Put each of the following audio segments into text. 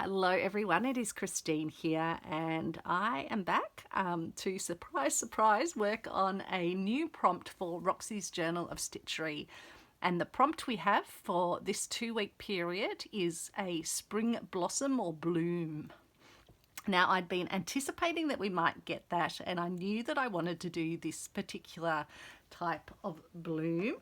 Hello everyone, it is Christine here and I am back to surprise work on a new prompt for Roxy's Journal of Stitchery. And the prompt we have for this 2-week period is a spring blossom or bloom. Now I'd been anticipating that we might get that, and I knew that I wanted to do this particular type of bloom.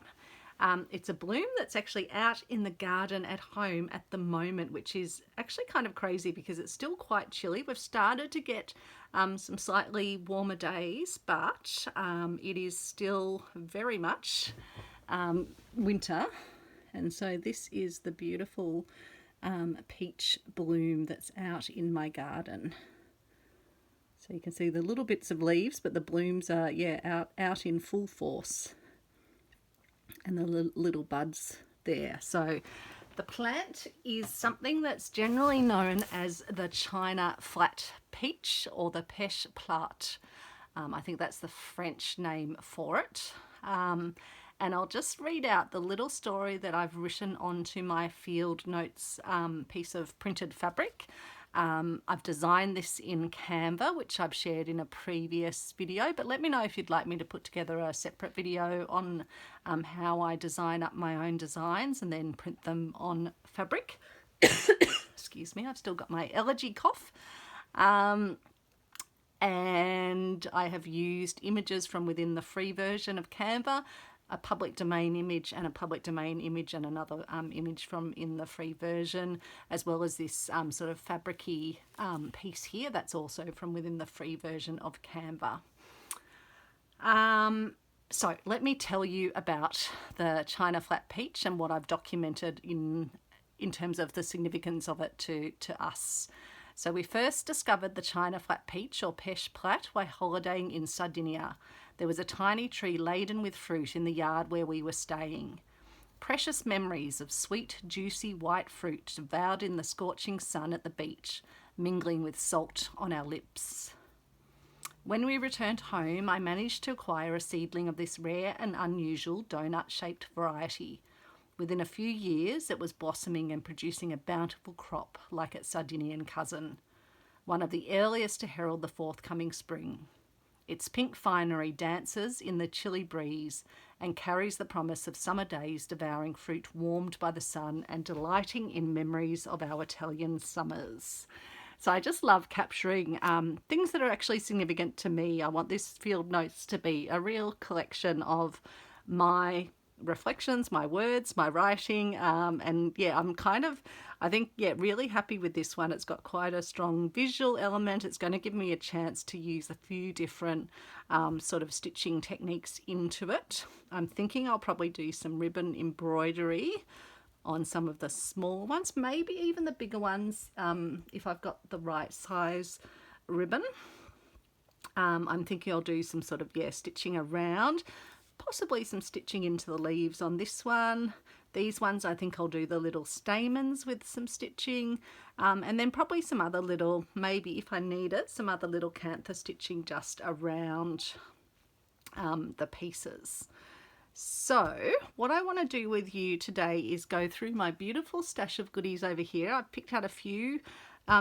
It's a bloom that's actually out in the garden at home at the moment, which is actually kind of crazy because it's still quite chilly. We've started to get some slightly warmer days, but it is still very much winter. And so this is the beautiful peach bloom that's out in my garden. So you can see the little bits of leaves, but the blooms are out in full force. And the little buds there. So the plant is something that's generally known as the China flat peach or the Peche Plate. I think that's the French name for it. And I'll just read out the little story that I've written onto my field notes piece of printed fabric. I've designed this in Canva, which I've shared in a previous video, but let me know if you'd like me to put together a separate video on how I design up my own designs and then print them on fabric. Excuse me, I've still got my allergy cough. And I have used images from within the free version of Canva, a public domain image and a public domain image and another image from in the free version, as well as this sort of fabric-y piece here that's also from within the free version of Canva. So let me tell you about the China flat peach and what I've documented in terms of the significance of it to us. So we first discovered the China flat peach or Peche Plate while holidaying in Sardinia. There was a tiny tree laden with fruit in the yard where we were staying. Precious memories of sweet, juicy white fruit devoured in the scorching sun at the beach, mingling with salt on our lips. When we returned home, I managed to acquire a seedling of this rare and unusual donut-shaped variety. Within a few years, it was blossoming and producing a bountiful crop like its Sardinian cousin, one of the earliest to herald the forthcoming spring. Its pink finery dances in the chilly breeze and carries the promise of summer days devouring fruit warmed by the sun and delighting in memories of our Italian summers. So I just love capturing things that are actually significant to me. I want this field notes to be a real collection of my reflections, my words, my writing, and yeah, I think really happy with this one. It's got quite a strong visual element. It's going to give me a chance to use a few different sort of stitching techniques into it. I'm thinking I'll probably do some ribbon embroidery on some of the small ones, maybe even the bigger ones if I've got the right size ribbon. I'm thinking I'll do some sort of stitching around, possibly some stitching into the leaves on this one. These ones I think I'll do the little stamens with some stitching, and then probably some other little, maybe if I need it, some other little cantha stitching just around the pieces. So what I want to do with you today is go through my beautiful stash of goodies over here. I've picked out a few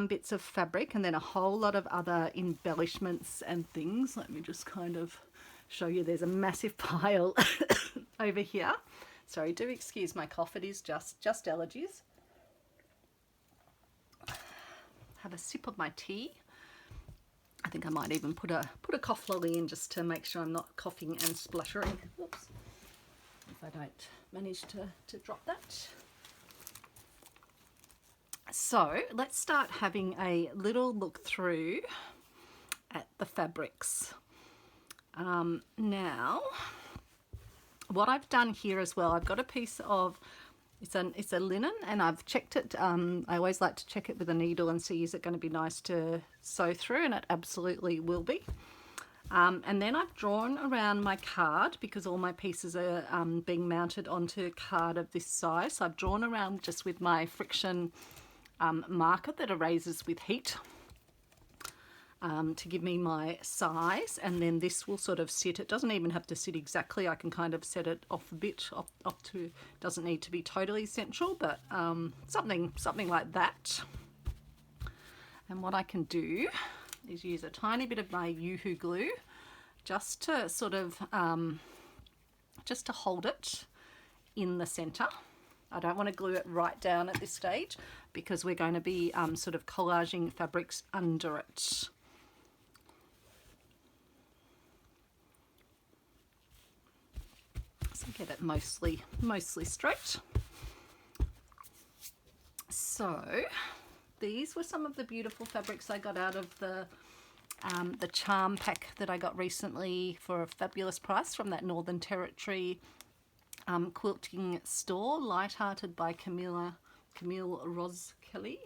bits of fabric and then a whole lot of other embellishments and things. Let me just kind of show you. There's a massive pile over here. Sorry, do excuse my cough. It is just allergies. Have a sip of my tea. I think I might even put a cough lolly in just to make sure I'm not coughing and spluttering. Whoops. If I don't manage to drop that. So let's start having a little look through at the fabrics. Now, what I've done here as well, I've got a piece of, it's a linen, and I've checked it. I always like to check it with a needle and see is it going to be nice to sew through, and it absolutely will be. And then I've drawn around my card because all my pieces are being mounted onto card of this size. So I've drawn around just with my friction marker that erases with heat. To give me my size, and then this will sort of sit. It doesn't even have to sit exactly. I can kind of set it off a bit, off to, doesn't need to be totally central, but something like that. And what I can do is use a tiny bit of my Yoo-hoo glue just to sort of, just to hold it in the center. I don't want to glue it right down at this stage because we're going to be sort of collaging fabrics under it. So get it mostly straight. So these were some of the beautiful fabrics I got out of the charm pack that I got recently for a fabulous price from that Northern Territory quilting store, Lighthearted by Camille Ros Kelly.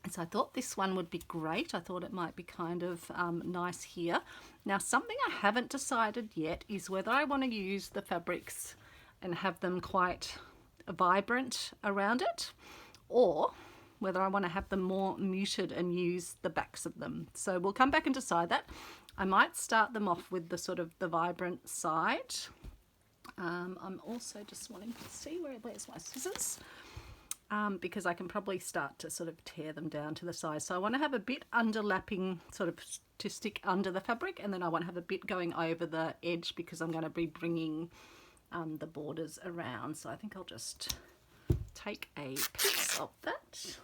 And so I thought this one would be great. I thought it might be kind of nice here. Now, something I haven't decided yet is whether I want to use the fabrics and have them quite vibrant around it, or whether I want to have them more muted and use the backs of them. So we'll come back and decide that. I might start them off with the sort of the vibrant side. I'm also just wanting to see where's my scissors, because I can probably start to sort of tear them down to the size. So I want to have a bit underlapping sort of to stick under the fabric, and then I want to have a bit going over the edge because I'm going to be bringing the borders around. So I think I'll just take a piece of that.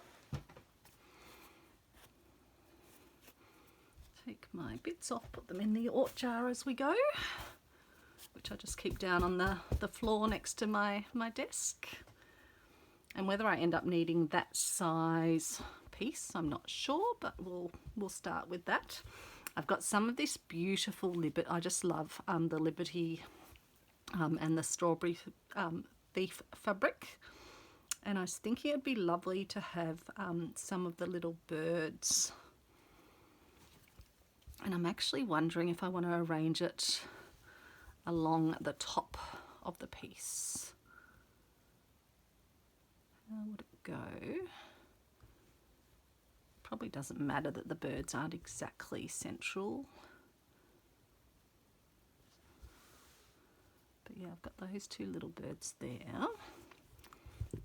Take my bits off, put them in the Ort jar as we go, which I just keep down on the floor next to my desk. And whether I end up needing that size piece, I'm not sure, but we'll start with that. I've got some of this beautiful Liberty. I just love the Liberty and the strawberry thief fabric. And I was thinking it'd be lovely to have some of the little birds. And I'm actually wondering if I want to arrange it along the top of the piece. How would it go? Probably doesn't matter that the birds aren't exactly central. But yeah, I've got those two little birds there.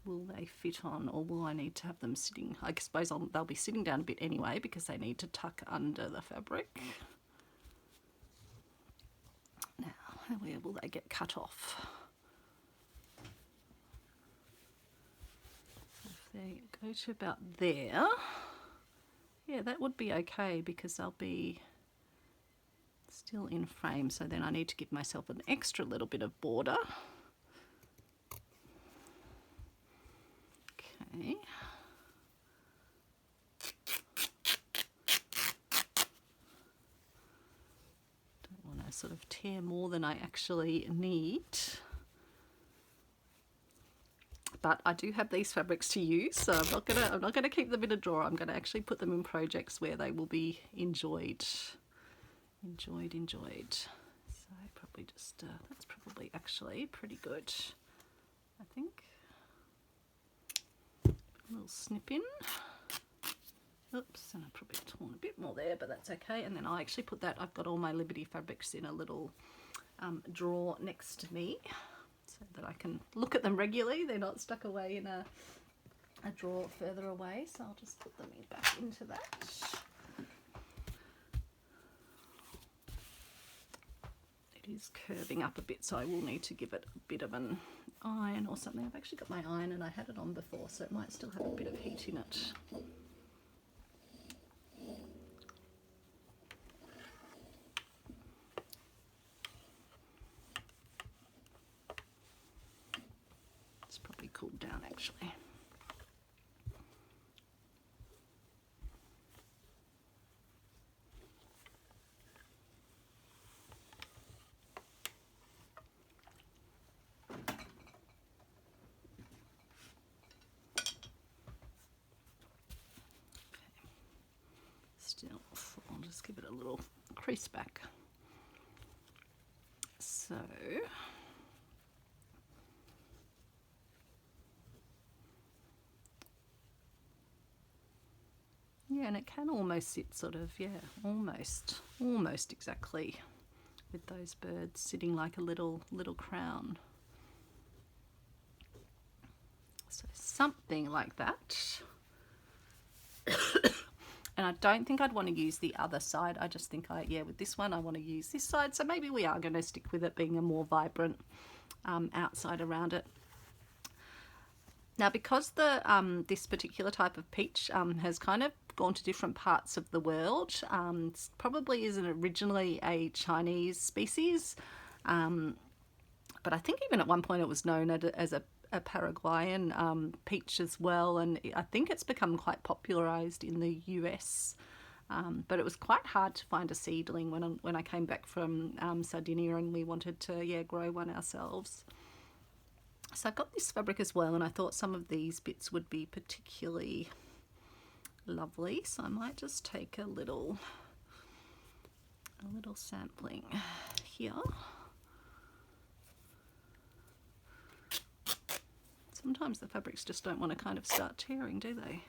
Will they fit on, or will I need to have them sitting? I suppose they'll be sitting down a bit anyway because they need to tuck under the fabric. Now, where will they get cut off? So if they go to about there, yeah, that would be okay because they'll be still in frame. So then I need to give myself an extra little bit of border. Okay. Don't want to sort of tear more than I actually need. But I do have these fabrics to use, so I'm not gonna keep them in a drawer. I'm gonna actually put them in projects where they will be enjoyed. So probably just that's probably actually pretty good, I think. A little snip in. Oops, and I've probably torn a bit more there, but that's okay. And then I'll actually put that, I've got all my Liberty fabrics in a little drawer next to me so that I can look at them regularly. They're not stuck away in a drawer further away, so I'll just put them back into that. It is curving up a bit, so I will need to give it a bit of an iron or something. I've actually got my iron and I had it on before, so it might still have a bit of heat in it. It's probably cooled down actually. I'll just give it a little crease back. So yeah, and it can almost sit sort of, yeah, almost exactly with those birds sitting like a little crown. So something like that. And I don't think I'd want to use the other side. I just think with this one I want to use this side. So maybe we are going to stick with it being a more vibrant outside around it. Now, because this particular type of peach has kind of gone to different parts of the world, it probably isn't originally a Chinese species, but I think even at one point it was known as a Paraguayan peach as well, and I think it's become quite popularized in the US. But it was quite hard to find a seedling when I came back from Sardinia and we wanted to grow one ourselves. So I got this fabric as well, and I thought some of these bits would be particularly lovely. So I might just take a little sampling here. Sometimes the fabrics just don't want to kind of start tearing, do they?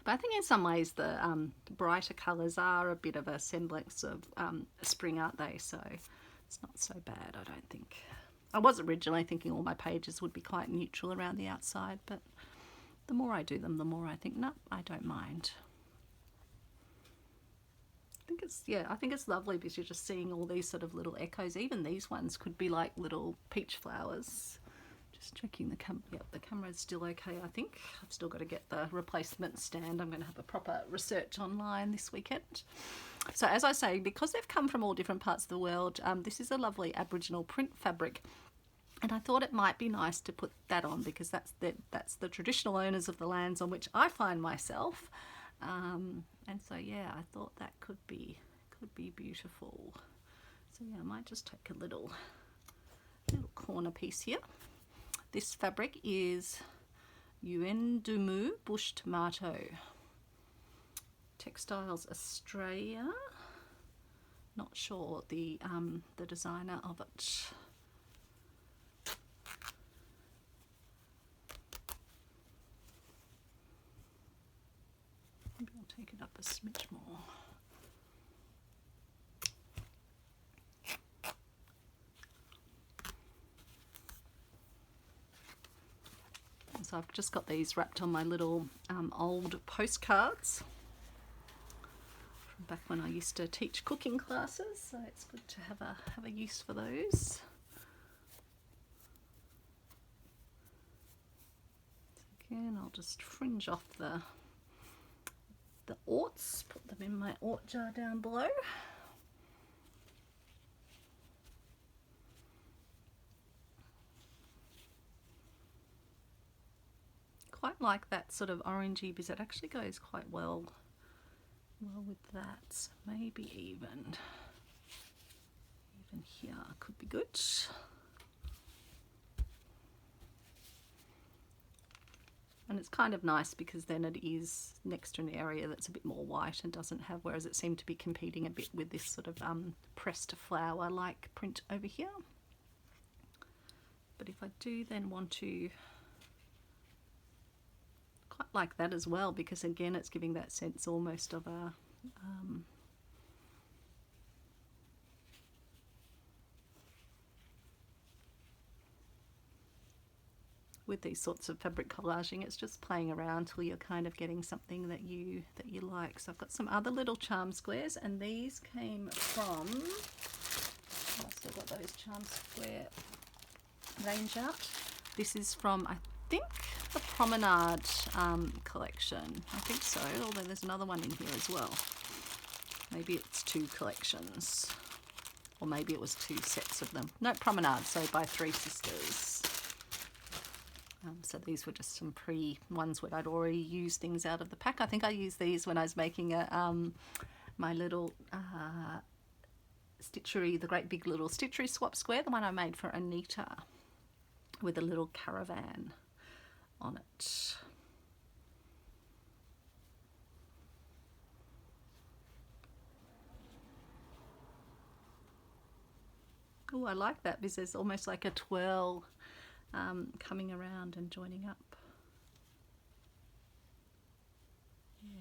But I think in some ways the brighter colours are a bit of a semblance of spring, aren't they? So it's not so bad, I don't think. I was originally thinking all my pages would be quite neutral around the outside, but the more I do them, the more I think, no, I don't mind. I think it's lovely because you're just seeing all these sort of little echoes. Even these ones could be like little peach flowers. Just checking the camera. Yep, the camera is still okay, I think. I've still got to get the replacement stand. I'm going to have a proper research online this weekend. So as I say, because they've come from all different parts of the world, this is a lovely Aboriginal print fabric. And I thought it might be nice to put that on because that's the traditional owners of the lands on which I find myself. And so I thought that could be beautiful. So I might just take a little corner piece here. This fabric is Yuen Dumu Bush Tomato. Textiles Australia. Not sure the designer of it. Maybe I'll take it up a smidge more. So I've just got these wrapped on my little old postcards from back when I used to teach cooking classes, so it's good to have a use for those. So again, I'll just fringe off the orts, put them in my ort jar down below. Quite like that sort of orangey because it actually goes quite well with that. So maybe even here could be good. And it's kind of nice because then it is next to an area that's a bit more white and doesn't have, whereas it seemed to be competing a bit with this sort of pressed flower like print over here. But if I do then want to quite like that as well, because again it's giving that sense almost of a with these sorts of fabric collaging, it's just playing around till you're kind of getting something that you like. So I've got some other little charm squares, and these came from, I've still got those charm square range out. This is from, I think, the Promenade collection. I think so, although there's another one in here as well. Maybe it's two collections, or maybe it was two sets of them. No, Promenade, so by Three Sisters. So these were just some ones where I'd already used things out of the pack. I think I used these when I was making my little Stitchery, the great big little Stitchery swap square, the one I made for Anita with a little caravan on it. Oh, I like that because there's almost like a twirl coming around and joining up.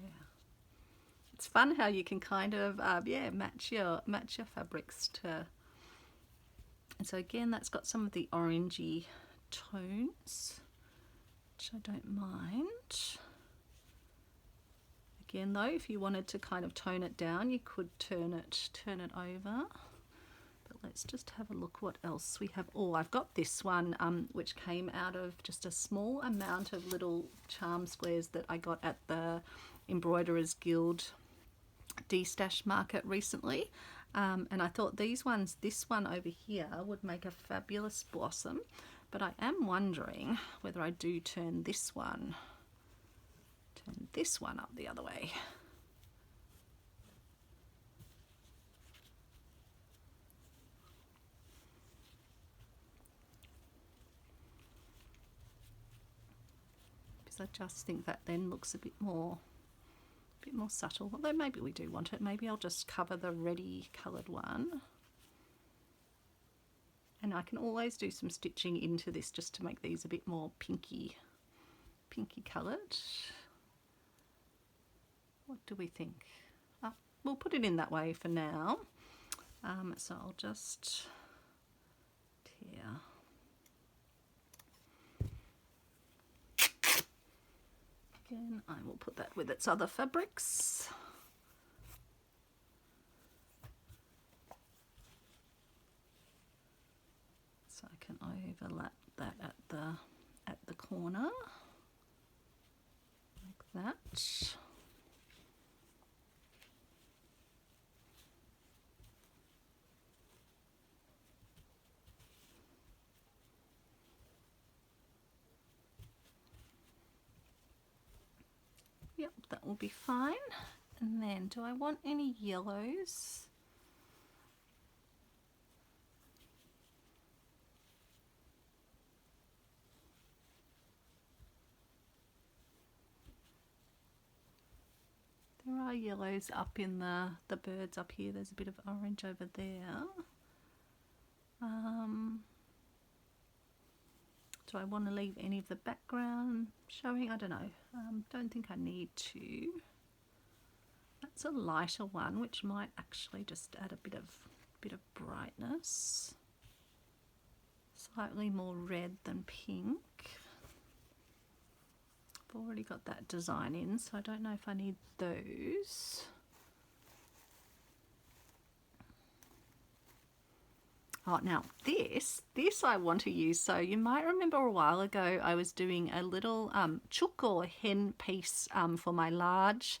Yeah. It's fun how you can kind of yeah, match your fabrics to. And so again, that's got some of the orangey tones, which I don't mind. Again though, if you wanted to kind of tone it down, you could turn it over. But let's just have a look what else we have. Oh, I've got this one which came out of just a small amount of little charm squares that I got at the Embroiderers Guild de-stash market recently. And I thought this one over here would make a fabulous blossom, but I am wondering whether I do turn this one up the other way. Because I just think that then looks a bit more subtle, although maybe we do want it. Maybe I'll just cover the reddy coloured one, and I can always do some stitching into this just to make these a bit more pinky coloured. What do we think? We'll put it in that way for now. So I'll just tear. Again, I will put that with its other fabrics. So I can overlap that at the corner like that. Yep, that will be fine. And then, do I want any yellows? There are yellows up in the birds up here. There's a bit of orange over there. Do I want to leave any of the background showing? I don't know. Don't think I need to. That's a lighter one, which might actually just add a bit of brightness. Slightly more red than pink. I've already got that design in, so I don't know if I need those. Oh, now this I want to use. So you might remember a while ago I was doing a little chook or hen piece for my large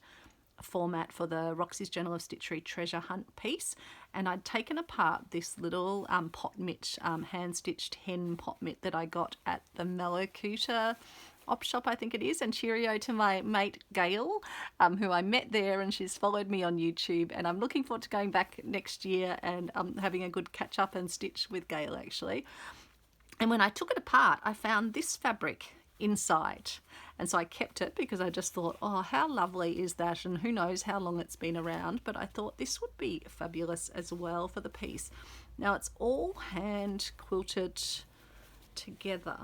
format for the Roxy's Journal of Stitchery treasure hunt piece, and I'd taken apart this little pot mitt, hand stitched hen pot mitt that I got at the Malakuta op shop, I think it is, and cheerio to my mate Gail, who I met there, and she's followed me on YouTube, and I'm looking forward to going back next year and having a good catch up and stitch with Gail actually. And when I took it apart, I found this fabric inside, and so I kept it because I just thought, oh, how lovely is that, and who knows how long it's been around, but I thought this would be fabulous as well for the piece. Now it's all hand quilted together,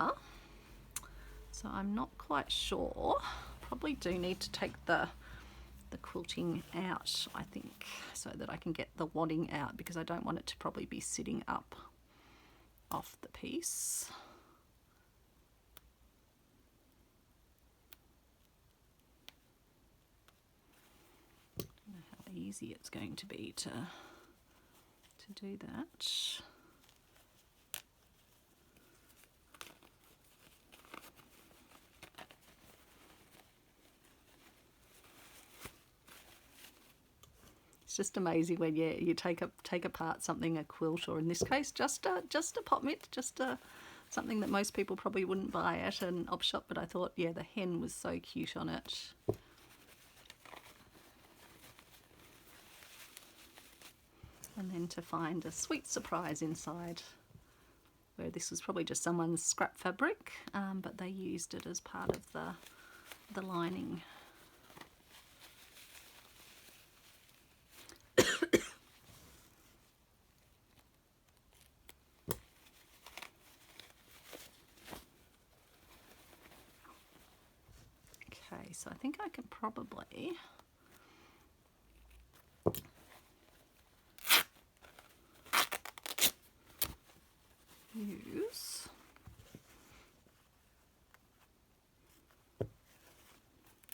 so I'm not quite sure. Probably do need to take the quilting out, I think, so that I can get the wadding out, because I don't want it to probably be sitting up off the piece. I don't know how easy it's going to be to do that. It's just amazing when you take apart something, a quilt, or in this case just a pot mitt, something that most people probably wouldn't buy at an op shop, but I thought, yeah, the hen was so cute on it. And then to find a sweet surprise inside, where this was probably just someone's scrap fabric, but they used it as part of the lining. Okay, so I think I can probably use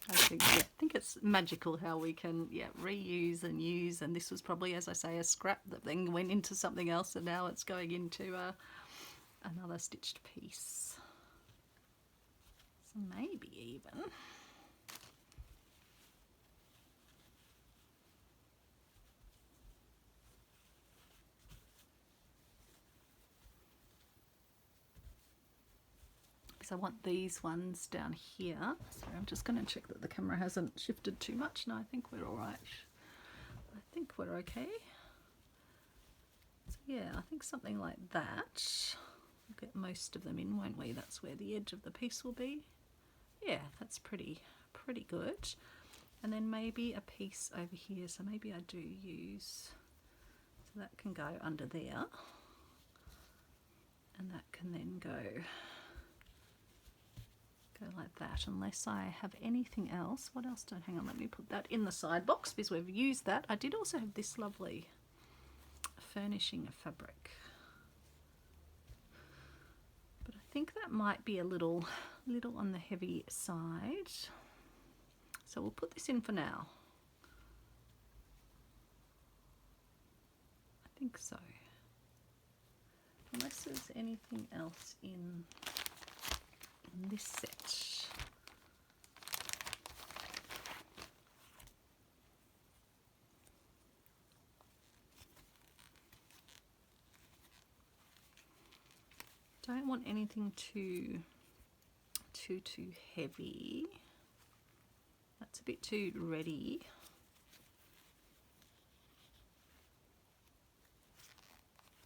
I think it's magical how we can reuse and use, and this was probably, as I say, a scrap that then went into something else, and now it's going into another stitched piece. So maybe even I want these ones down here. So I'm just going to check that the camera hasn't shifted too much. No, I think we're all right. I think we're okay. So yeah, I think something like that. We'll get most of them in, won't we? That's where the edge of the piece will be. Yeah, that's pretty good. And then maybe a piece over here. So maybe I do use, so that can go under there. And that can then go like that, unless I have anything else. What else don't, hang on, let me put that in the side box because we've used that. I did also have this lovely furnishing fabric, but I think that might be a little on the heavy side, so we'll put this in for now. I think so, unless there's anything else in this set. Don't want anything too heavy. That's a bit too ready.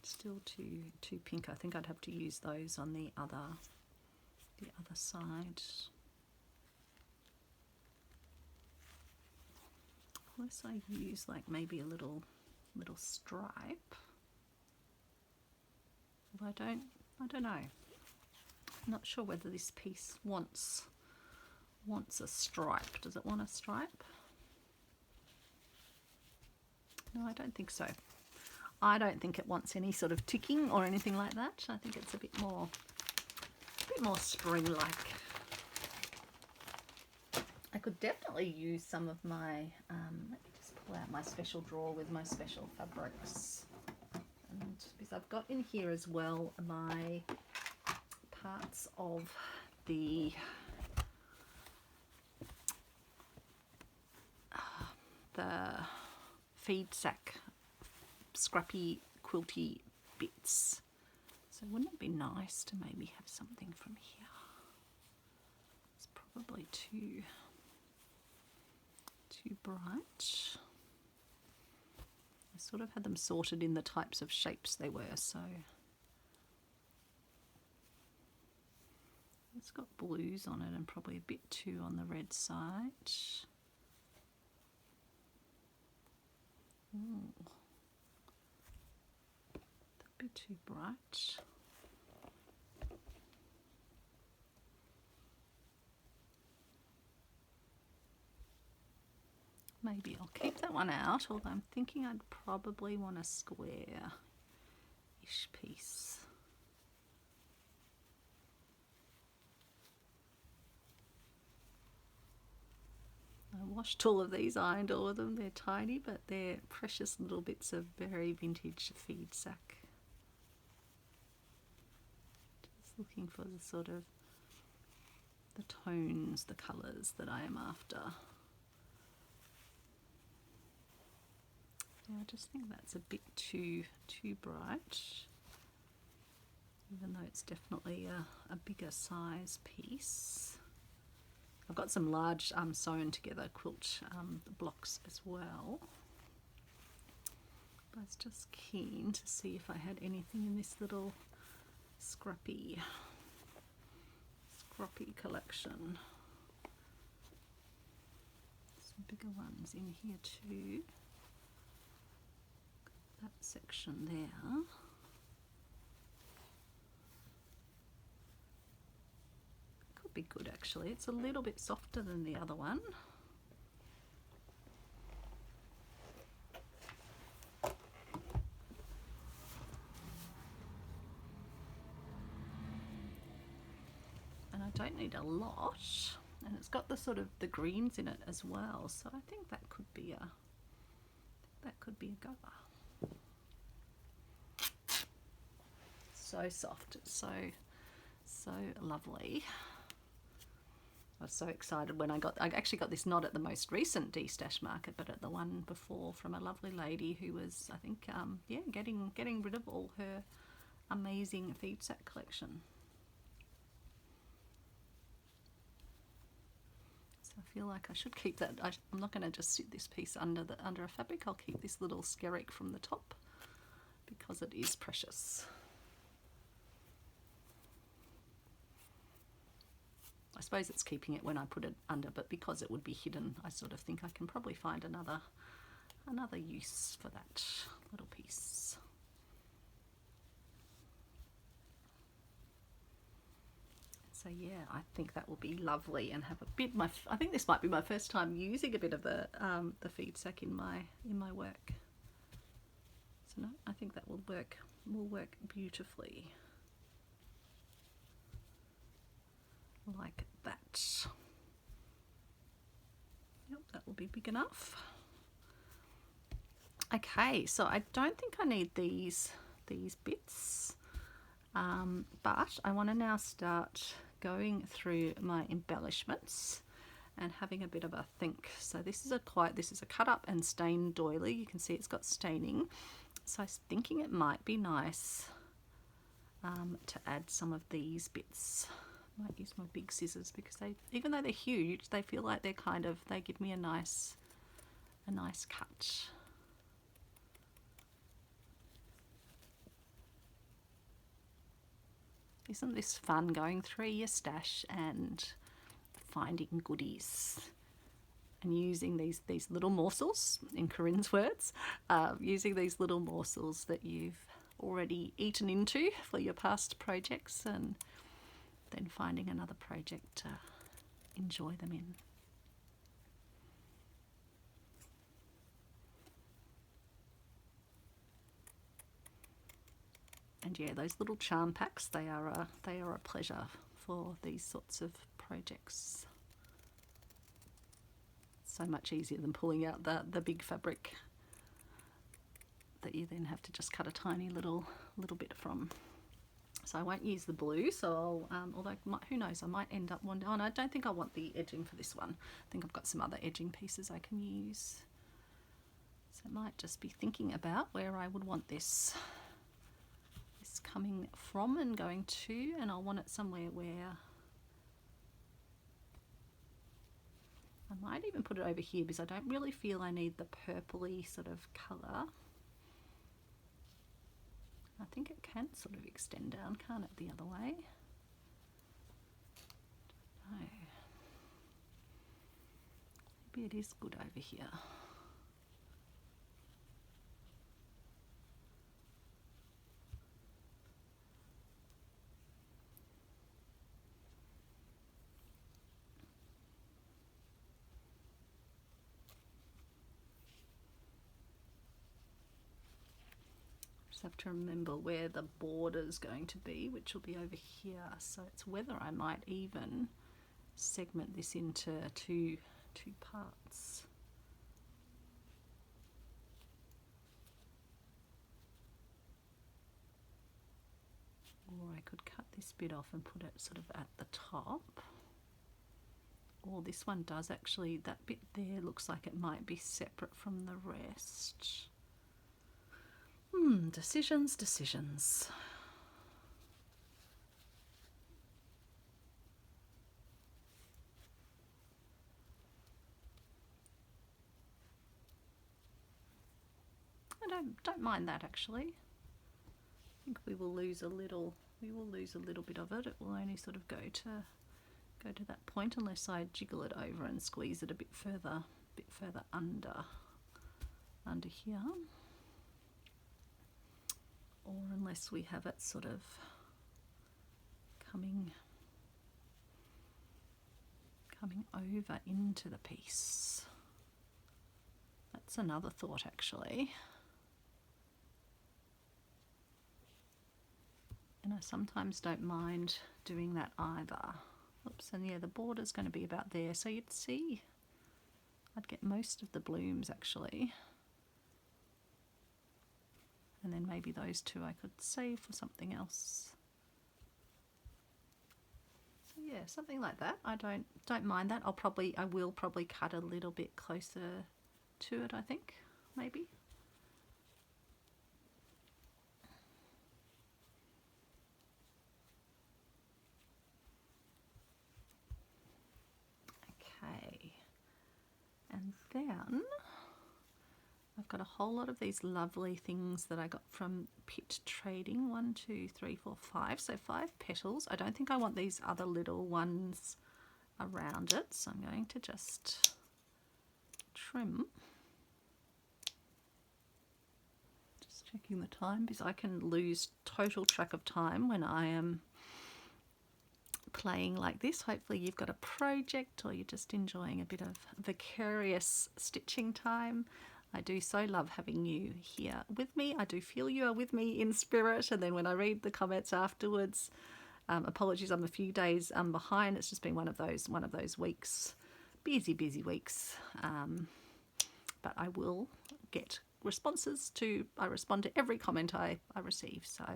Still too pink. I think I'd have to use those on the other side. Unless I use like maybe a little stripe. Although I don't know. I'm not sure whether this piece wants a stripe. Does it want a stripe? No, I don't think so. I don't think it wants any sort of ticking or anything like that. I think it's a bit more spring-like. I could definitely use some of my, let me just pull out my special drawer with my special fabrics. And because I've got in here as well my parts of the feed sack scrappy quilty bits. So wouldn't it be nice to maybe have something from here? It's probably too bright. I sort of had them sorted in the types of shapes they were, so it's got blues on it and probably a bit too on the red side. Ooh. That'd be too bright. Maybe I'll keep that one out, although I'm thinking I'd probably want a square-ish piece. I washed all of these, ironed all of them. They're tiny, but they're precious little bits of very vintage feed sack. Just looking for the sort of the tones, the colours that I am after. Yeah, I just think that's a bit too bright, even though it's definitely a bigger size piece. I've got some large sewn together quilt blocks as well. But I was just keen to see if I had anything in this little scrappy collection. Some bigger ones in here too. That section there. Could be good actually. It's a little bit softer than the other one. don't need a lot, and it's got the sort of the greens in it as well, so I think that could be a goer. So soft, it's so lovely. I was so excited when I actually got this not at the most recent de-stash market, but at the one before, from a lovely lady who was, I think, yeah, getting rid of all her amazing feed sack collection. So I feel like I should keep that. I'm not going to just sit this piece under a fabric. I'll keep this little skerrick from the top because it is precious. I suppose it's keeping it when I put it under, but because it would be hidden, I sort of think I can probably find another use for that little piece. So yeah, I think that will be lovely, and have a bit. I think this might be my first time using a bit of the feed sack in my work. So no, I think that will work beautifully. Like that. Yep, that will be big enough. Okay, so I don't think I need these bits, but I want to now start going through my embellishments and having a bit of a think. So this is a cut up and stained doily. You can see it's got staining. So I was thinking it might be nice to add some of these bits. I might use my big scissors because even though they're huge, they feel like they give me a nice cut. Isn't this fun, going through your stash and finding goodies and using these little morsels, in Corinne's words, using these little morsels that you've already eaten into for your past projects, and then finding another project to enjoy them in. And yeah, those little charm packs, they are a pleasure for these sorts of projects. So much easier than pulling out the big fabric that you then have to just cut a tiny little bit from. So I won't use the blue, so I'll, although who knows, I might end up one. Oh no, I don't think I want the edging for this one. I think I've got some other edging pieces I can use. So I might just be thinking about where I would want this coming from and going to, and I'll want it somewhere where I might even put it over here, because I don't really feel I need the purpley sort of colour. I think it can sort of extend down, can't it, the other way? No. Maybe it is good over here. Have to remember where the border is going to be, which will be over here. So it's whether I might even segment this into two parts. Or I could cut this bit off and put it sort of at the top. Or this one does actually, that bit there looks like it might be separate from the rest. Decisions. I don't mind that, actually. I think we will lose a little bit of it. It will only sort of go to that point unless I jiggle it over and squeeze it a bit further under here. Or unless we have it sort of coming over into the piece. That's another thought, actually. And I sometimes don't mind doing that either. Oops, and yeah, the border's going to be about there. So you'd see, I'd get most of the blooms actually. And then maybe those two I could save for something else. So yeah, something like that. I don't mind that. I will probably cut a little bit closer to it, I think, maybe. Okay. And then I've got a whole lot of these lovely things that I got from Pit Trading. 1, 2, 3, 4, 5. So 5 petals. I don't think I want these other little ones around it. So I'm going to just trim. Just checking the time because I can lose total track of time when I am playing like this. Hopefully you've got a project or you're just enjoying a bit of vicarious stitching time. I do so love having you here with me. I do feel you are with me in spirit, and then when I read the comments afterwards, apologies, I'm a few days behind. It's just been one of those weeks, busy weeks, but I will get responses to. I respond to every comment I receive. So.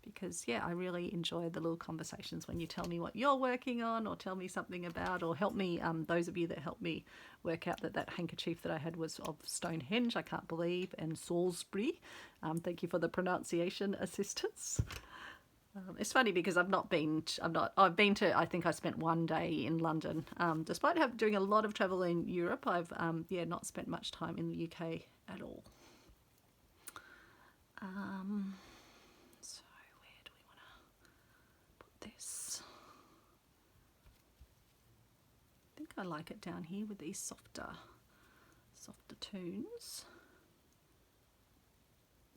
Because yeah, I really enjoy the little conversations when you tell me what you're working on or tell me something about or help me, those of you that helped me work out that handkerchief that I had was of Stonehenge, I can't believe, and Salisbury. Thank you for the pronunciation assistance. It's funny because I think I spent one day in London. Despite doing a lot of travel in Europe, I've not spent much time in the UK at all. This. I think I like it down here with these softer tones.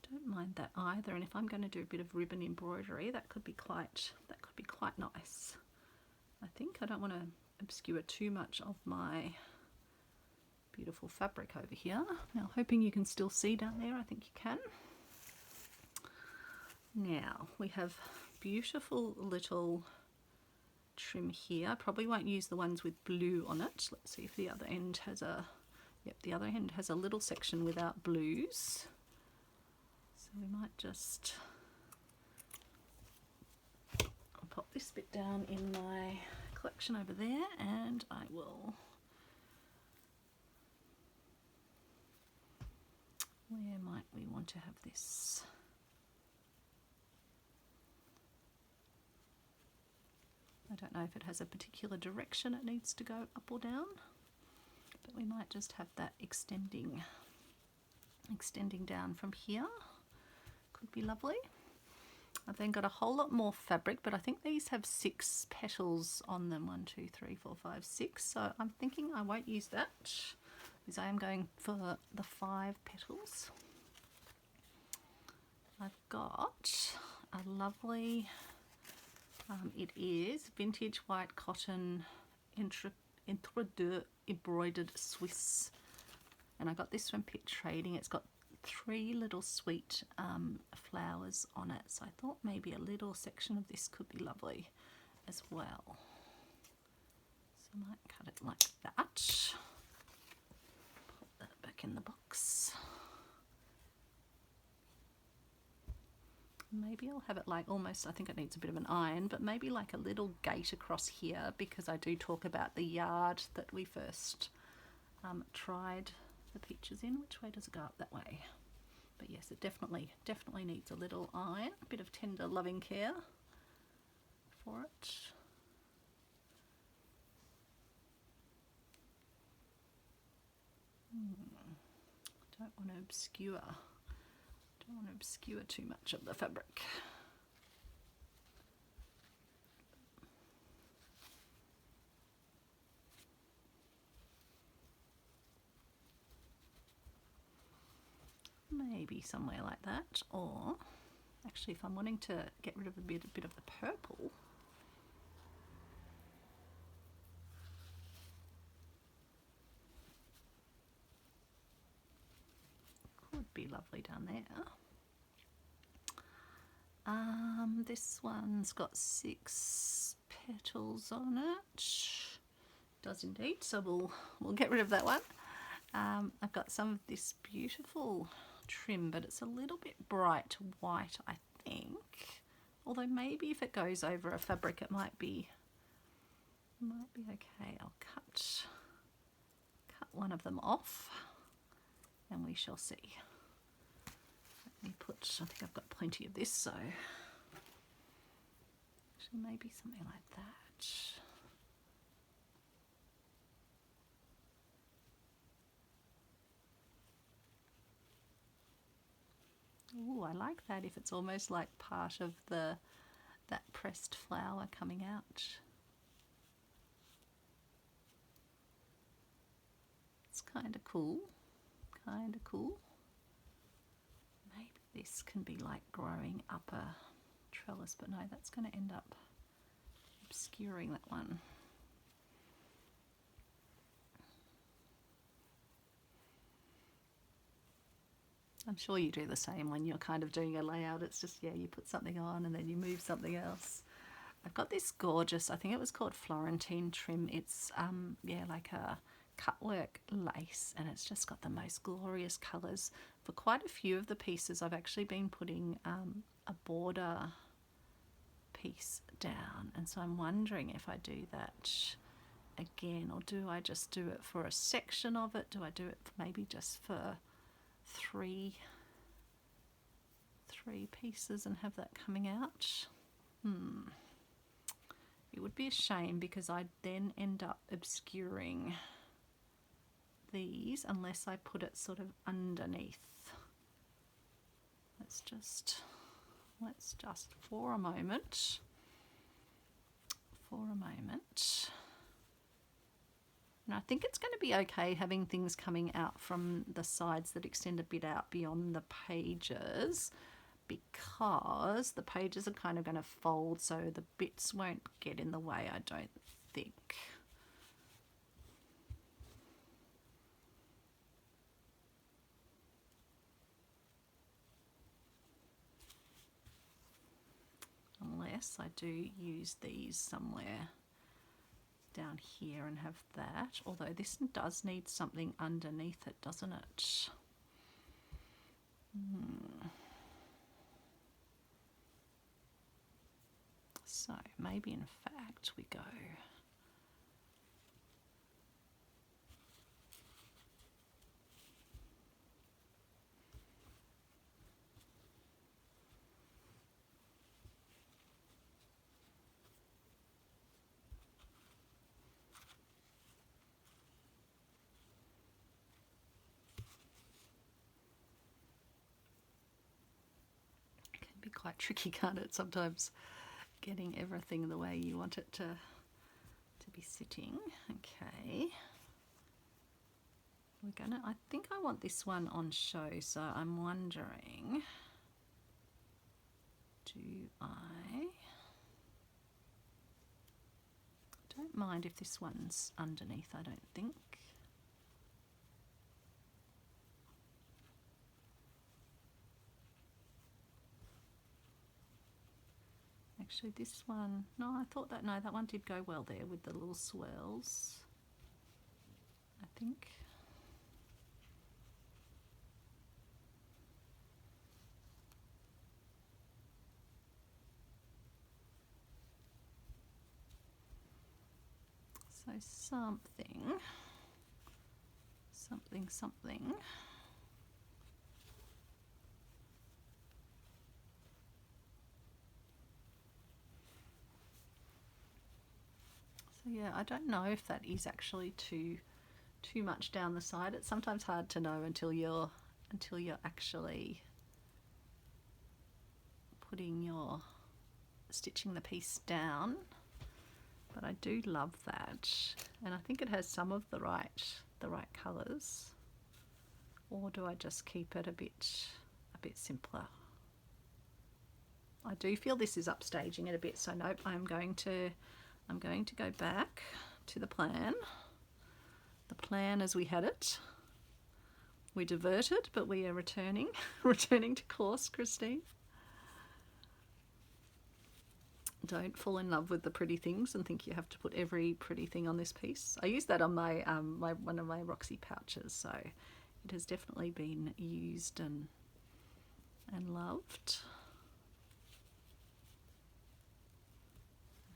Don't mind that either, and if I'm going to do a bit of ribbon embroidery, that could be quite nice. I think I don't want to obscure too much of my beautiful fabric over here. Now, hoping you can still see down there. I think you can. Now we have beautiful little trim here. I probably won't use the ones with blue on it. Let's see if the other end has the other end has a little section without blues. So we might just, I'll pop this bit down in my collection over there, and I will, where might we want to have this? I don't know if it has a particular direction it needs to go up or down, but we might just have that extending down from here. Could be lovely. I've then got a whole lot more fabric, but I think these have 6 petals on them. 1, 2, 3, 4, 5, 6. So I'm thinking I won't use that because I am going for the 5 petals. I've got a lovely, it is vintage white cotton embroidered Swiss, and I got this from Pit Trading. It's got 3 little sweet flowers on it, so I thought maybe a little section of this could be lovely as well. So I might cut it like that. Put that back in the box. Maybe I'll have it like almost, I think it needs a bit of an iron, but maybe like a little gate across here, because I do talk about the yard that we first tried the peaches in. Which way does it go? Up that way. But yes, it definitely needs a little iron, a bit of tender loving care for it. Don't want to obscure too much of the fabric. Maybe somewhere like that, or actually if I'm wanting to get rid of a bit of the purple, could be lovely down there. This one's got 6 petals on it. Does indeed, so we'll get rid of that one. I've got some of this beautiful trim, but it's a little bit bright white, I think. Although maybe if it goes over a fabric, it might be okay. I'll cut one of them off, and we shall see. Let me put. I think I've got plenty of this, so actually maybe something like that. Oh, I like that if it's almost like part of that pressed flower coming out. It's kind of cool, Maybe this can be like growing up a trellis, but no, that's going to end up obscuring that one. I'm sure you do the same when you're kind of doing a layout. It's just, yeah, you put something on and then you move something else. I've got this gorgeous, I think it was called Florentine trim. It's, yeah, like a cutwork lace, and it's just got the most glorious colours. For quite a few of the pieces, I've actually been putting a border piece down, and so I'm wondering if I do that again, or do I just do it for a section of it? Do I do it maybe just for three pieces and have that coming out? It would be a shame because I'd then end up obscuring these unless I put it sort of underneath. Let's just for a moment, and I think it's going to be okay having things coming out from the sides that extend a bit out beyond the pages, because the pages are kind of going to fold, so the bits won't get in the way, I don't think. Unless I do use these somewhere down here and have that, although this does need something underneath it, doesn't it? So maybe in fact we go be quite tricky, can't it, sometimes, getting everything the way you want it to be sitting. Okay, I think I want this one on show, so I'm wondering, I don't mind if this one's underneath, I don't think. Actually, this one, no, I thought that, no, that one did go well there with the little swirls, I think. So something. So yeah, I don't know if that is actually too much down the side. It's sometimes hard to know until you're actually stitching the piece down. But I do love that, and I think it has some of the right colours. Or do I just keep it a bit simpler? I do feel this is upstaging it a bit, so nope, I'm going to go back to the plan as we had it. We diverted, but we are returning to course, Christine. Don't fall in love with the pretty things and think you have to put every pretty thing on this piece. I use that on my, one of my Roxy pouches, so it has definitely been used and loved.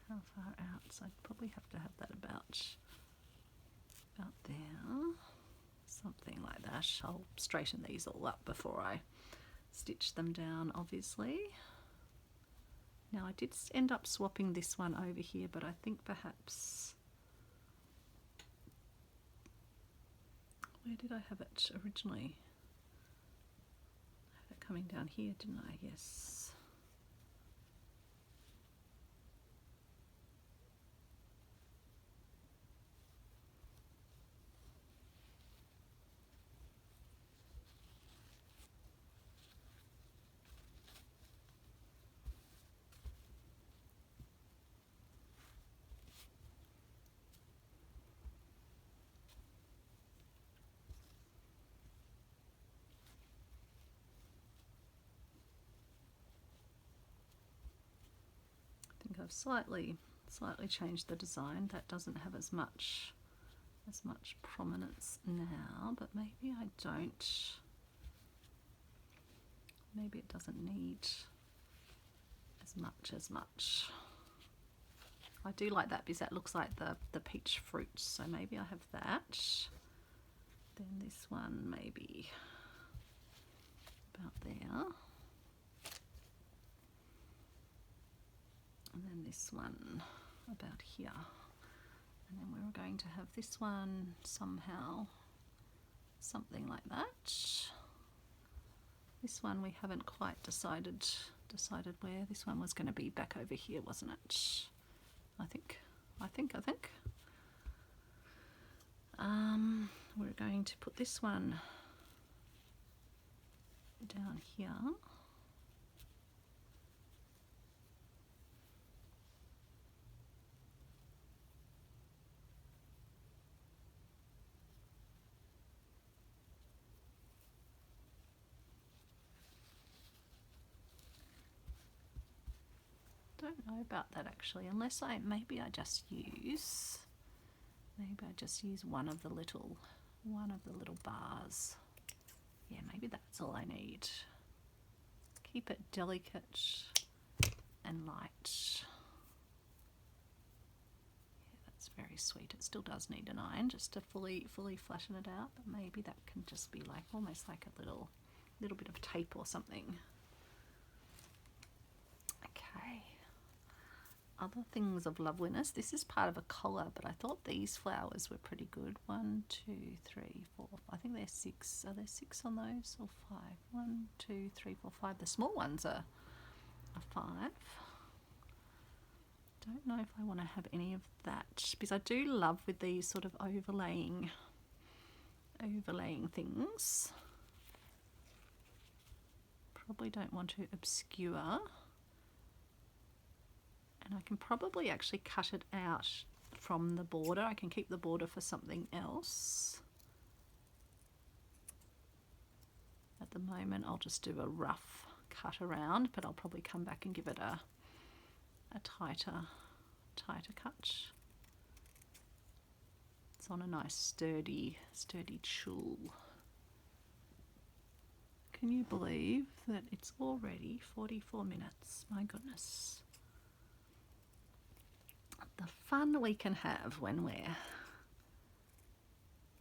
How far out? So I'd probably have to have that about there, something like that. I'll straighten these all up before I stitch them down, obviously. Now I did end up swapping this one over here, but I think perhaps, where did I have it originally? I had it coming down here, didn't I? Yes. I've slightly changed the design. That doesn't have as much prominence now, but maybe I don't. Maybe it doesn't need as much. I do like that because that looks like the peach fruit, so maybe I have that. Then this one maybe about there. And then this one about here. And then we're going to have this one somehow, something like that. This one we haven't quite decided where. This one was going to be back over here, wasn't it? I think. We're going to put this one down here. Don't know about that actually, unless maybe I just use one of the little bars. Yeah, maybe that's all I need. Keep it delicate and light. Yeah, that's very sweet. It still does need an iron just to fully flatten it out, but maybe that can just be like almost like a little bit of tape or something. Okay. Other things of loveliness. This is part of a collar, but I thought these flowers were pretty good. 1, 2, 3, 4. I think there's 6. Are there 6 on those or 5? 1, 2, 3, 4, 5. The small ones are 5. Don't know if I want to have any of that because I do love with these sort of overlaying things. Probably don't want to obscure. And I can probably actually cut it out from the border. I can keep the border for something else. At the moment I'll just do a rough cut around, but I'll probably come back and give it a tighter cut. It's on a nice sturdy tulle. Can you believe that it's already 44 minutes? My goodness. The fun we can have when we're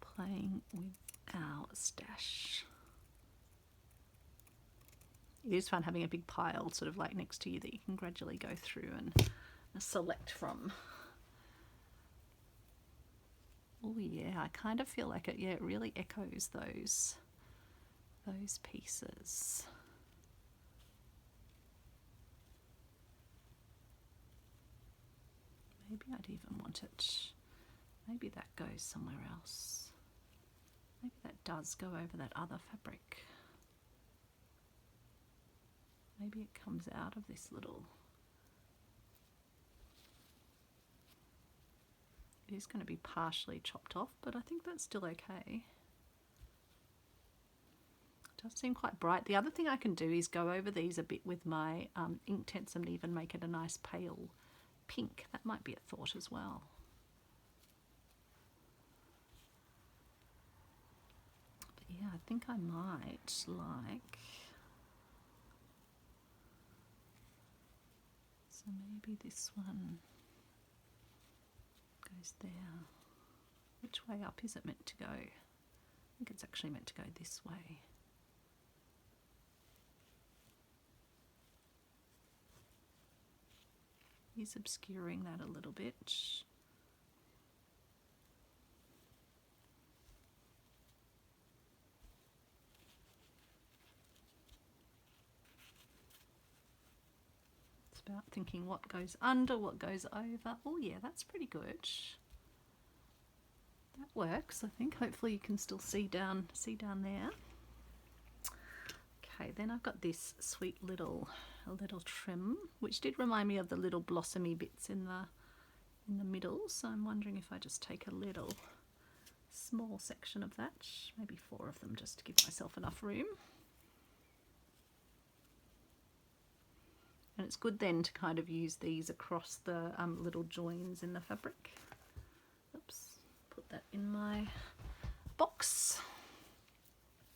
playing with our stash. It is fun having a big pile sort of like next to you that you can gradually go through and select from. Oh yeah, I kind of feel like it, yeah, it really echoes those pieces. Maybe I'd even want it, maybe that goes somewhere else. Maybe that does go over that other fabric. Maybe it comes out of this little, it is going to be partially chopped off, but I think that's still okay. It does seem quite bright. The other thing I can do is go over these a bit with my Inktense and even make it a nice pale pink. That might be a thought as well. But yeah, I think I might like, so maybe this one goes there. Which way up is it meant to go? I think it's actually meant to go this way. He's obscuring that a little bit. It's about thinking what goes under, what goes over. Oh yeah, that's pretty good. That works, I think. Hopefully you can still see down there. Okay, then I've got this sweet little trim, which did remind me of the little blossomy bits in the middle. So I'm wondering if I just take a little small section of that, maybe 4 of them, just to give myself enough room. And it's good then to kind of use these across the little joins in the fabric. Oops, put that in my box.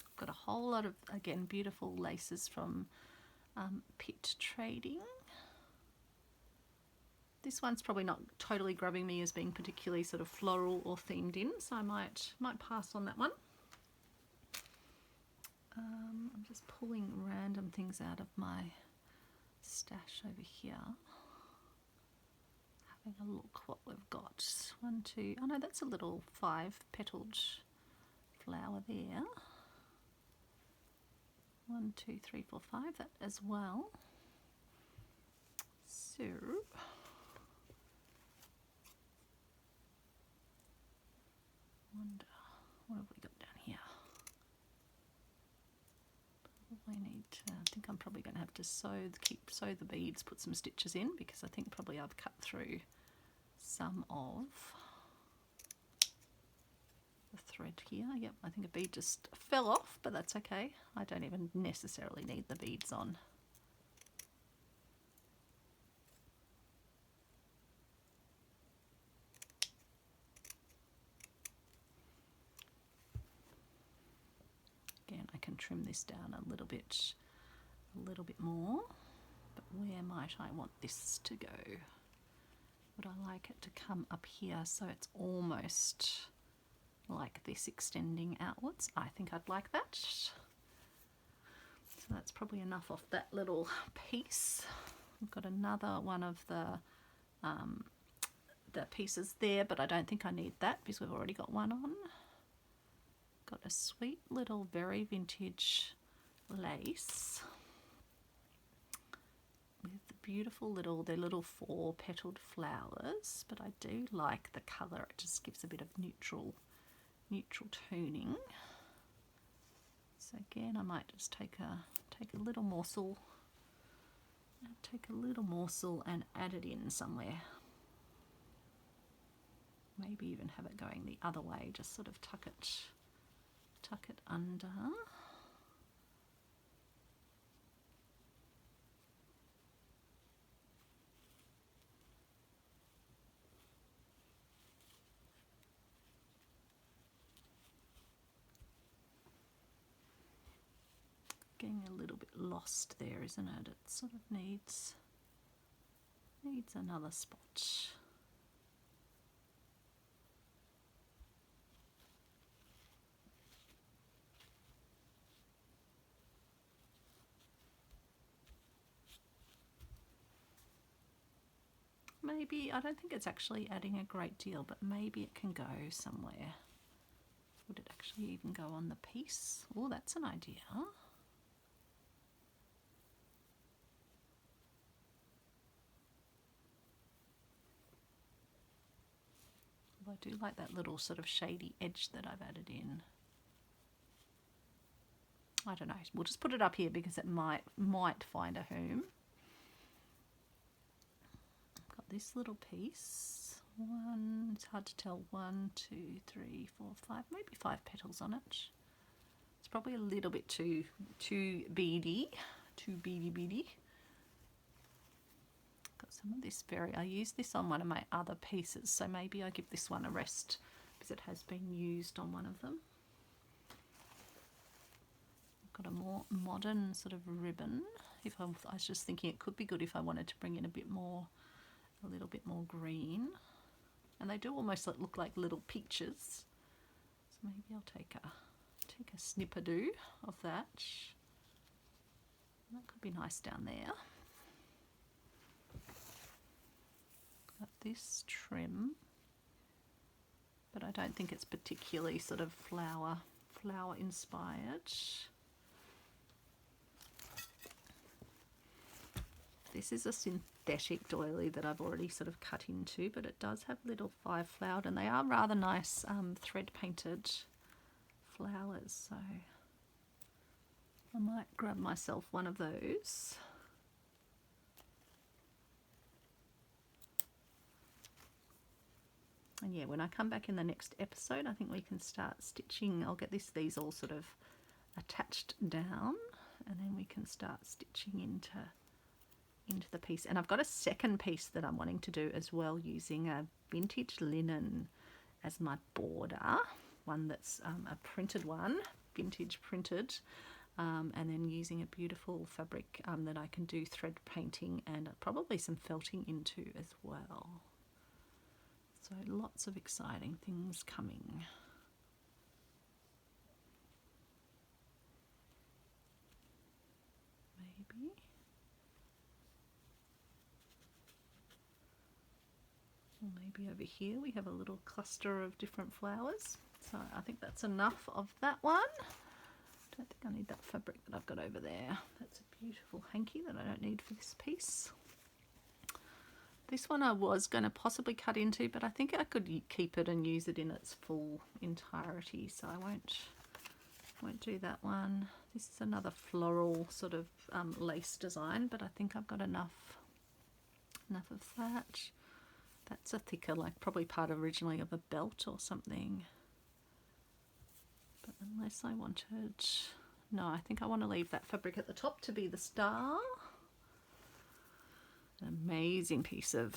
I've got a whole lot of, again, beautiful laces from Peche Trading. This one's probably not totally grabbing me as being particularly sort of floral or themed in, so I might pass on that one. I'm just pulling random things out of my stash over here. Having a look what we've got. 1, 2, oh no, that's a little 5-petaled flower there. 1, 2, 3, 4, 5, that as well. So wonder what have we got down here? Probably need to, I think I'm probably going to have to sew the beads, put some stitches in, because I think probably I've cut through some of the thread here. Yep, I think a bead just fell off, but that's okay. I don't even necessarily need the beads on. Again, I can trim this down a little bit more, but where might I want this to go? Would I like it to come up here so it's almost like this extending outwards? I think I'd like that. So that's probably enough off that little piece. I've got another one of the pieces there, but I don't think I need that because we've already got one on. Got a sweet little very vintage lace with beautiful little 4-petaled flowers, but I do like the colour. It just gives a bit of neutral toning. So again, I might just take a little morsel and add it in somewhere. Maybe even have it going the other way, just sort of tuck it under. Getting a little bit lost there, isn't it? It sort of needs another spot. Maybe, I don't think it's actually adding a great deal, but maybe it can go somewhere. Would it actually even go on the piece? Oh, that's an idea. I do like that little sort of shady edge that I've added in. I don't know, we'll just put it up here because it might find a home. I've got this little piece. It's hard to tell, 1, 2, 3, 4, 5, maybe 5 petals on it. It's probably a little bit too beady. Got some of this I used this on one of my other pieces, so maybe I give this one a rest because it has been used on one of them. I've got a more modern sort of ribbon. I was just thinking it could be good if I wanted to bring in a little bit more green. And they do almost look like little peaches. So maybe I'll take a snip-a-do of that. That could be nice down there. Got this trim, but I don't think it's particularly sort of flower inspired. This is a synthetic doily that I've already sort of cut into, but it does have little 5-flowered, and they are rather nice thread painted flowers, so I might grab myself one of those. And yeah, when I come back in the next episode, I think we can start stitching. I'll get these all sort of attached down, and then we can start stitching into the piece. And I've got a second piece that I'm wanting to do as well, using a vintage linen as my border, one that's a printed one, vintage printed, and then using a beautiful fabric that I can do thread painting and probably some felting into as well. So lots of exciting things coming. Maybe. Or maybe over here we have a little cluster of different flowers. So I think that's enough of that one. I don't think I need that fabric that I've got over there. That's a beautiful hanky that I don't need for this piece. This one I was going to possibly cut into, but I think I could keep it and use it in its full entirety, so I won't do that one. This is another floral sort of lace design, but I think I've got enough of that. That's a thicker, like probably part originally of a belt or something. But unless I wanted, no, I think I want to leave that fabric at the top to be the star. An amazing piece of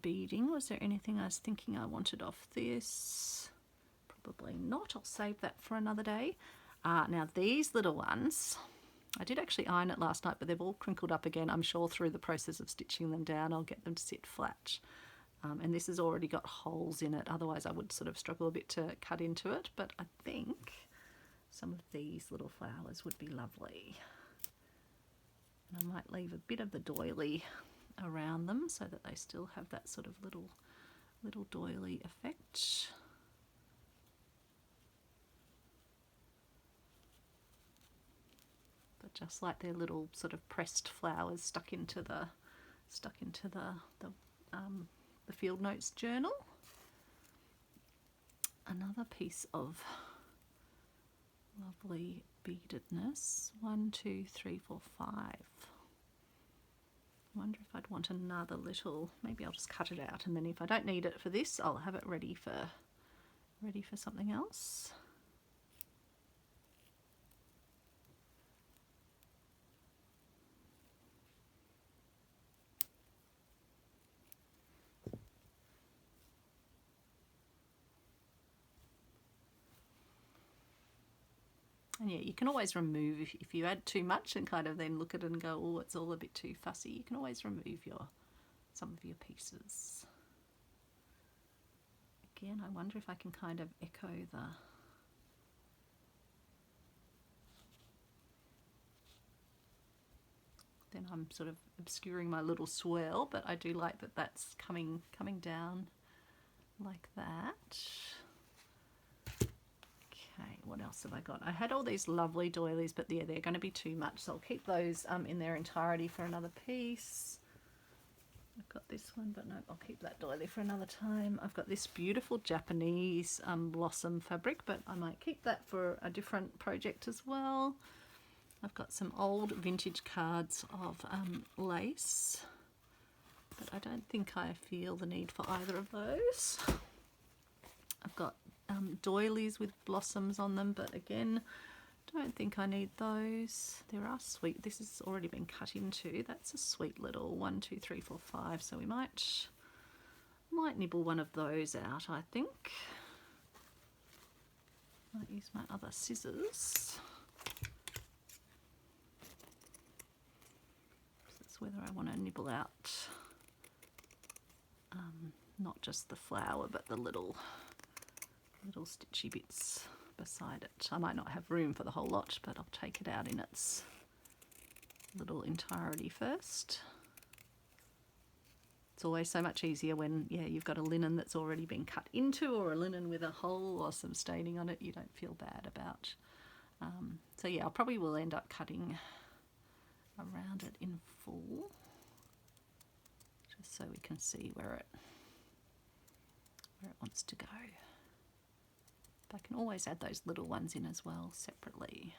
beading. Was there anything I was thinking I wanted off this? Probably not. I'll save that for another day. Now these little ones, I did actually iron it last night, but they've all crinkled up again. I'm sure through the process of stitching them down I'll get them to sit flat. And this has already got holes in it, otherwise I would sort of struggle a bit to cut into it, but I think some of these little flowers would be lovely. And I might leave a bit of the doily around them so that they still have that sort of little doily effect. But just like their little sort of pressed flowers stuck into the Field Notes journal. Another piece of lovely beadedness. 1, 2, 3, 4, 5. I wonder if I'd want another little, maybe I'll just cut it out, and then if I don't need it for this, I'll have it ready for something else. And yeah, you can always remove, if you add too much and kind of then look at it and go, oh, it's all a bit too fussy, you can always remove some of your pieces. Again, I wonder if I can kind of echo then I'm sort of obscuring my little swirl, but I do like that that's coming down like that. Okay, what else have I got? I had all these lovely doilies, but yeah, they're going to be too much, so I'll keep those in their entirety for another piece. I've got this one, but no, I'll keep that doily for another time. I've got this beautiful Japanese blossom fabric, but I might keep that for a different project as well. I've got some old vintage cards of lace, but I don't think I feel the need for either of those. I've got doilies with blossoms on them, but again, Don't think I need those. There are sweet, this has already been cut into. That's a sweet little 1, 2, 3, 4, 5. So we might nibble one of those out, I think. Might use my other scissors. That's whether I want to nibble out not just the flower, but the little stitchy bits beside it. I might not have room for the whole lot, but I'll take it out in its little entirety first. It's always so much easier when, yeah, you've got a linen that's already been cut into, or a linen with a hole or some staining on it. You don't feel bad about. So yeah, I probably will end up cutting around it in full, just so we can see where it wants to go. But I can always add those little ones in as well separately.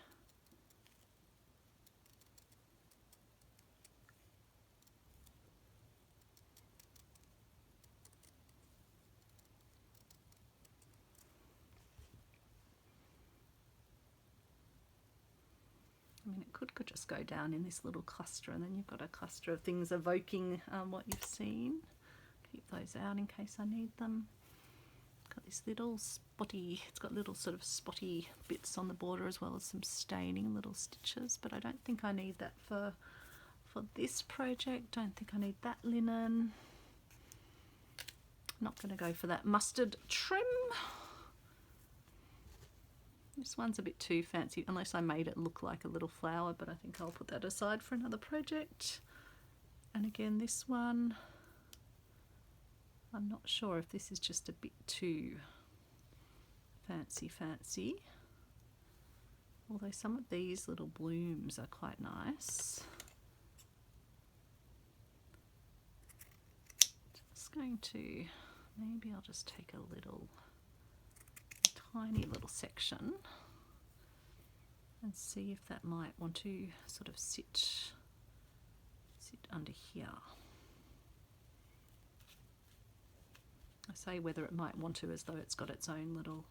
I mean, it could just go down in this little cluster, and then you've got a cluster of things evoking what you've seen. Keep those out in case I need them. Got this little spotty, it's got little sort of spotty bits on the border as well as some staining, little stitches, but I don't think I need that for this project. Don't think I need that linen. Not going to go for that mustard trim. This one's a bit too fancy, unless I made it look like a little flower, but I think I'll put that aside for another project. And again, this one, I'm not sure if this is just a bit too fancy. Although some of these little blooms are quite nice. Just going to, maybe I'll just take a tiny little section and see if that might want to sort of sit under here. I say whether it might want to, as though it's got its own little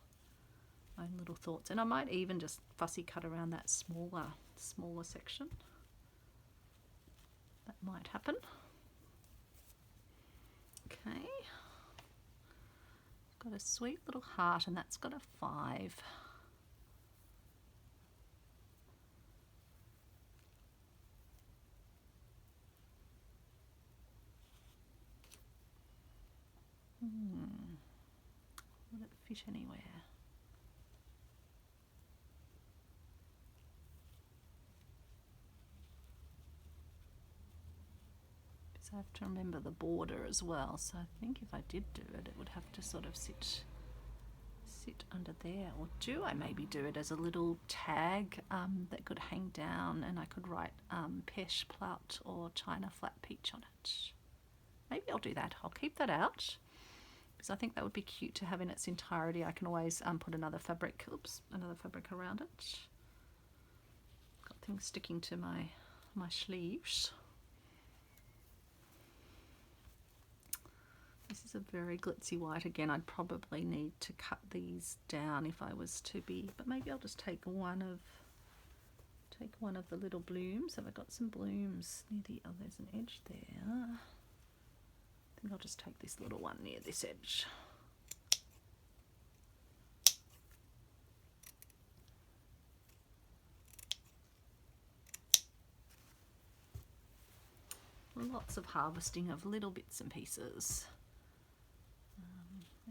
thoughts, and I might even just fussy cut around that smaller section. That might happen. Okay. Got a sweet little heart, and that's got a 5. Would it fit anywhere? Because I have to remember the border as well, so I think if I did do it, it would have to sort of sit under there. Or do I maybe do it as a little tag that could hang down, and I could write Peche Plate or China Flat Peach on it? Maybe I'll do that. I'll keep that out, because I think that would be cute to have in its entirety. I can always put another fabric around it. Got things sticking to my sleeves. This is a very glitzy white. Again, I'd probably need to cut these down if I was to be, but maybe I'll just take one of the little blooms. Have I got some blooms near the, oh, there's an edge there. I think I'll just take this little one near this edge. Lots of harvesting of little bits and pieces.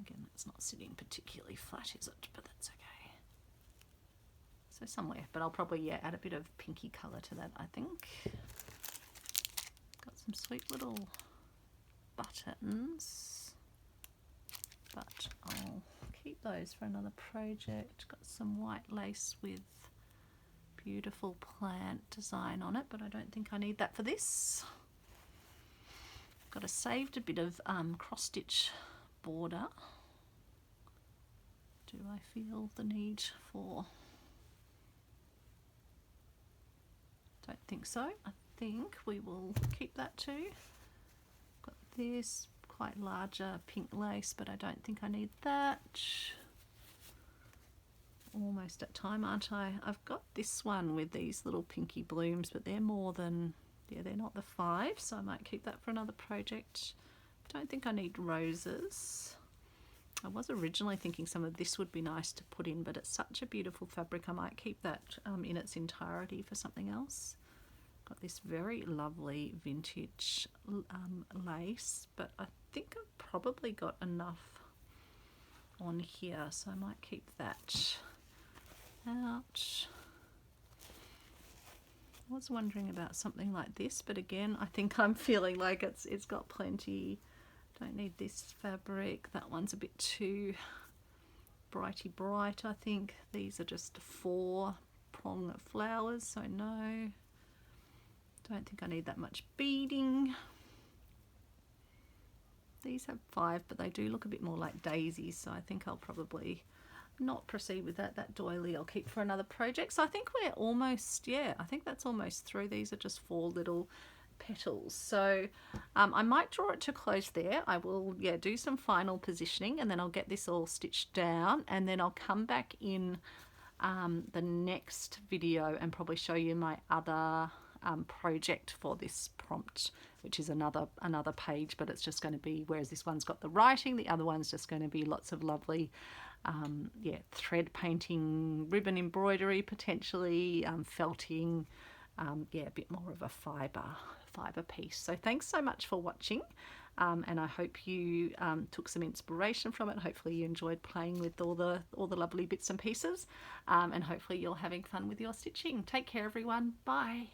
Again, that's not sitting particularly flat, is it? But that's okay. So somewhere, but I'll probably, yeah, add a bit of pinky colour to that, I think. Got some sweet little buttons, but I'll keep those for another project. Got some white lace with beautiful plant design on it, but I don't think I need that for this. Got a saved a bit of cross stitch border. Do I feel the need for? Don't think so. I think we will keep that too. Got this quite larger pink lace, but I don't think I need that. almost at time, aren't I? I've got this one with these little pinky blooms, but they're more than, yeah, they're not the 5, so I might keep that for another project. Don't think I need roses. I was originally thinking some of this would be nice to put in, but it's such a beautiful fabric, I might keep that in its entirety for something else. Got this very lovely vintage lace, but I think I've probably got enough on here, so I might keep that out. I was wondering about something like this, but again, I think I'm feeling like it's got plenty. Don't need this fabric. That one's a bit too brighty bright, I think. These are just 4 prong flowers, so no. Don't think I need that much beading. These have 5, but they do look a bit more like daisies, so I think I'll probably not proceed with that. That doily I'll keep for another project. So I think we're almost, yeah, I think that's almost through. These are just 4 little petals. So I might draw it to close there. I will, yeah, do some final positioning, and then I'll get this all stitched down, and then I'll come back in the next video and probably show you my other project for this prompt, which is another page, but it's just going to be, whereas this one's got the writing, the other one's just going to be lots of lovely yeah, thread painting, ribbon embroidery potentially, felting, yeah, a bit more of a fibre piece. So thanks so much for watching, and I hope you took some inspiration from it. Hopefully you enjoyed playing with all the lovely bits and pieces, and hopefully you're having fun with your stitching. Take care everyone. Bye.